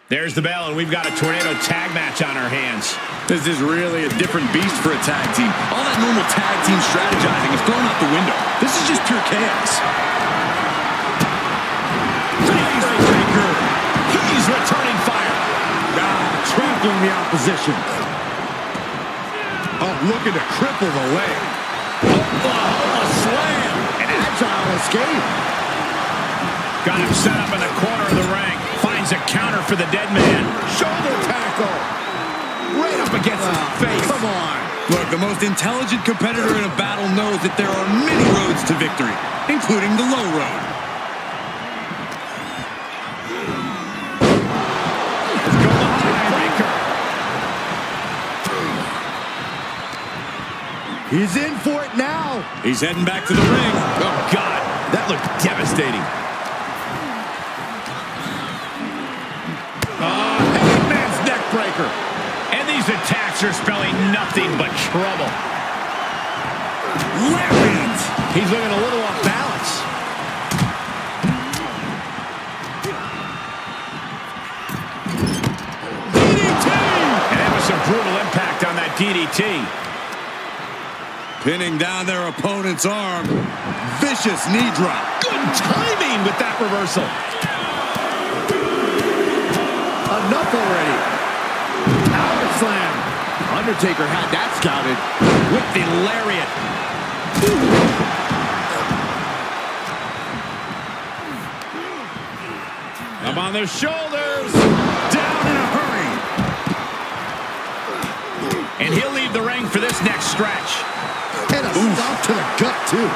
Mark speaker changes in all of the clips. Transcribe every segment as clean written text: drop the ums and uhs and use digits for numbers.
Speaker 1: There's the bell, and we've got a tornado tag match on our hands.
Speaker 2: This is really a different beast for a tag team. All that normal tag team strategizing is thrown out the window. This is just pure chaos.
Speaker 1: He's returning fire.
Speaker 3: Trampling the opposition. Oh, looking to cripple the leg.
Speaker 1: Oklahoma slam.
Speaker 3: An agile escape.
Speaker 1: Got him set up in the corner of the ring. Finds a counter for the dead man.
Speaker 3: Shoulder tackle.
Speaker 1: Right up against his face.
Speaker 3: Come on.
Speaker 2: Look, the most intelligent competitor in a battle knows that there are many roads to victory, including the low road.
Speaker 1: Let's go behind. Breaker.
Speaker 3: He's in for it now.
Speaker 2: He's heading back to the ring.
Speaker 1: Oh, God. That looked devastating.
Speaker 3: Hangman's neck breaker.
Speaker 1: And these attacks are spelling nothing but trouble.
Speaker 3: Lariat.
Speaker 1: He's looking a little off balance.
Speaker 3: DDT.
Speaker 1: And that was some brutal impact on that DDT.
Speaker 2: Pinning down their opponent's arm. Vicious knee drop.
Speaker 1: Good timing with that reversal.
Speaker 3: Enough already. Power slam. Undertaker had that scouted.
Speaker 1: With the lariat. Up on their shoulders.
Speaker 3: Down in a hurry.
Speaker 1: And he'll leave the ring for this next stretch.
Speaker 3: And a stop to the gut, too.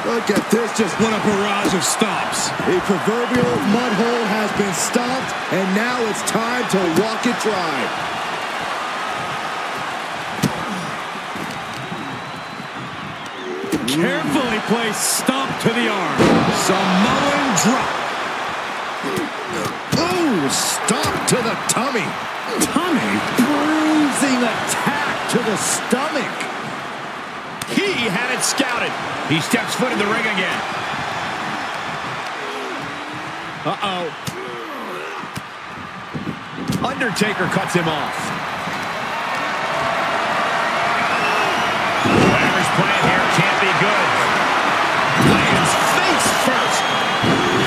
Speaker 3: Look at this, just
Speaker 2: What a barrage of stops.
Speaker 3: the proverbial mud hole has been stomped, and now it's time to walk it dry.
Speaker 2: Carefully placed stomp to the arm. Samoan drop.
Speaker 3: Ooh, stomp to the tummy.
Speaker 2: Tummy.
Speaker 3: Bruising attack to the stomach.
Speaker 1: He had it scouted. He steps foot in the ring again. Uh-oh. Undertaker cuts him off. Whatever's playing here can't be good. Lands face first.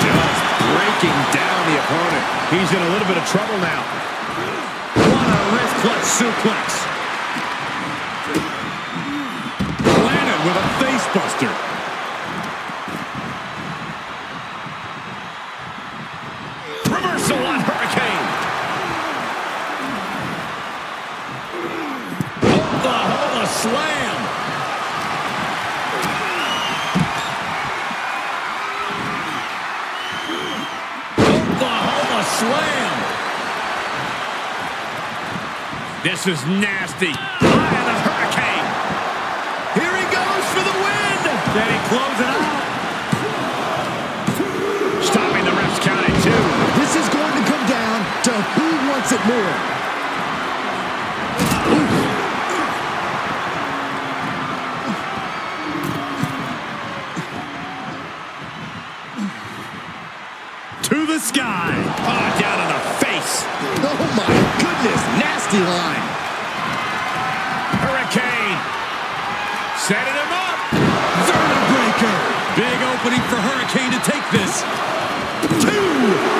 Speaker 3: Just breaking down the opponent.
Speaker 1: He's in a little bit of trouble now.
Speaker 2: What a wrist clutch suplex. Landed with a face buster.
Speaker 1: Reversal on Hurricane. Oklahoma slam. Oklahoma slam. This is nasty. Eye of the Hurricane. Here he goes for the win.
Speaker 2: Can he close it out?
Speaker 1: Stopping the ref's count at 2.
Speaker 3: This is going to come down to who wants it more.
Speaker 2: To the sky.
Speaker 1: Oh, down on the face.
Speaker 3: Oh my goodness, nasty line.
Speaker 1: Hurricane. Setting him up.
Speaker 2: Vertebreaker. Big opening for Hurricane to take this.
Speaker 1: 2.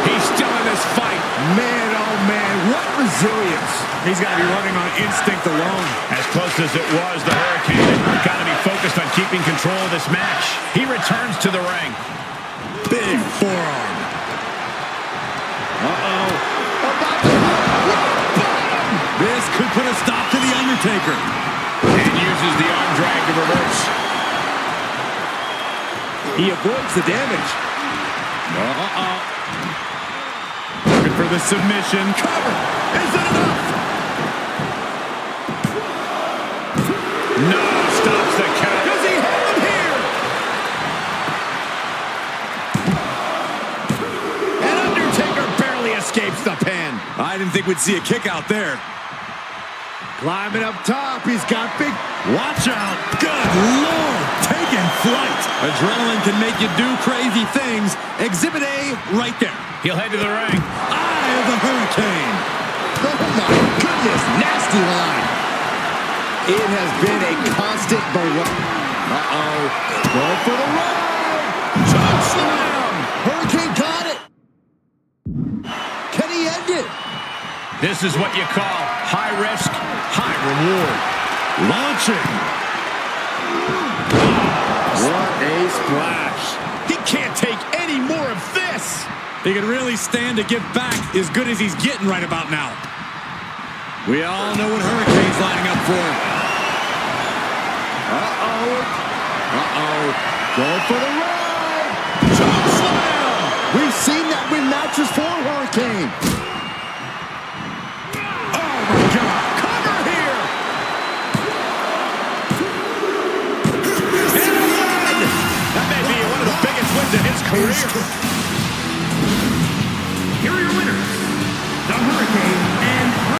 Speaker 1: He's still in this fight.
Speaker 3: Man, oh man, what resilience.
Speaker 2: He's got to be running on instinct alone.
Speaker 1: As close as it was, the Hurricane got to be focused on keeping control of this match. He returns to the ring.
Speaker 2: Big forearm.
Speaker 1: Uh-oh.
Speaker 2: This could put a stop to The Undertaker.
Speaker 1: And uses the arm drag to reverse.
Speaker 3: He avoids the damage.
Speaker 1: Uh-oh.
Speaker 2: Looking for the submission.
Speaker 3: Cover. Is it enough?
Speaker 1: No, stops the count.
Speaker 3: Does he have him here?
Speaker 1: And Undertaker barely escapes the pin.
Speaker 2: I didn't think we'd see a kick out there.
Speaker 3: Climbing up top, he's got big...
Speaker 2: Watch out. Good Lord. Take taking flight. Adrenaline can make you do crazy things. Exhibit A right there.
Speaker 1: He'll head to the ring.
Speaker 2: Eye of the Hurricane.
Speaker 3: Oh my goodness, nasty line. It has been a constant barrage. Go for the run.
Speaker 1: Choke slam.
Speaker 3: Hurricane got it. Can he end it?
Speaker 1: This is what you call high risk, high reward.
Speaker 2: Launching.
Speaker 3: What a splash.
Speaker 1: He can't take any more of this.
Speaker 2: He can really stand to give back as good as he's getting right about now. We all know what Hurricane's lining up for.
Speaker 3: Go for the run.
Speaker 1: Choke slam.
Speaker 3: We've seen that win matches for Hurricane.
Speaker 2: Oh my God.
Speaker 1: Cover here. And a win. That may be one of the biggest wins in his career.